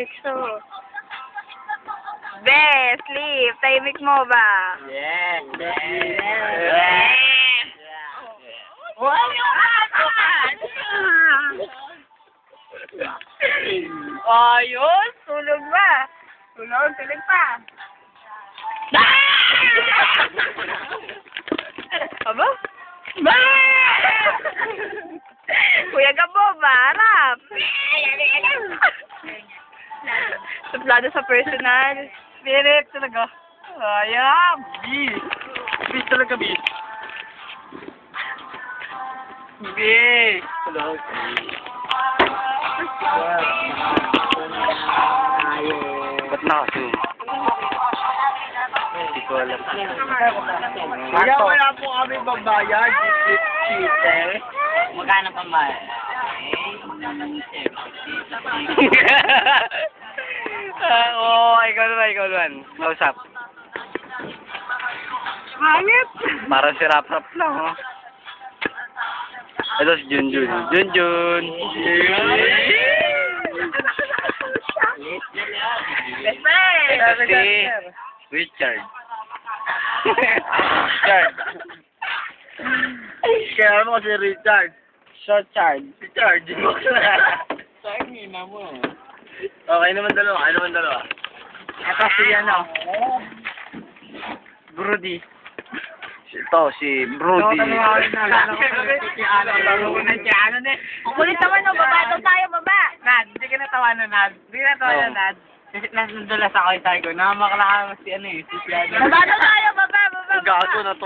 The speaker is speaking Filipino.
Diretso. Be, sleep. Tahimik mo ba? Yes. Yes. Wow, yung Ayos. Tulog ba? Tulog pa. Aba? Ba! Kuya Gabo ba? Harap. Suplado sa personal. Spirit talaga. Ayam. Bis talaga, bis. Bis. Hello. Ba't naka-zoom? Hindi ko alam. Kaya wala po kami babayad, cheater. Magkano pa ba? Oo, ikaw naman. Kausap. Hangit. Parang si Rap-Rap lang, oh. Ito si Junjun. Junjun! Ito si Richard. Richard. Kaya mo si Richard. Short Chard. Richard, di mo Saan ina mo? Okay naman dalawa. Ito si ano? Brody. Ito si Brody. Kulit naman o, baba. Doon tayo, baba. Nad, hindi ka natawanan, Nad. Hindi ka natawanan, Nad. Kasi nadulas ako, sabi ko, namamakala si ano eh, si Piano. Baba doon tayo, baba. Gago na to.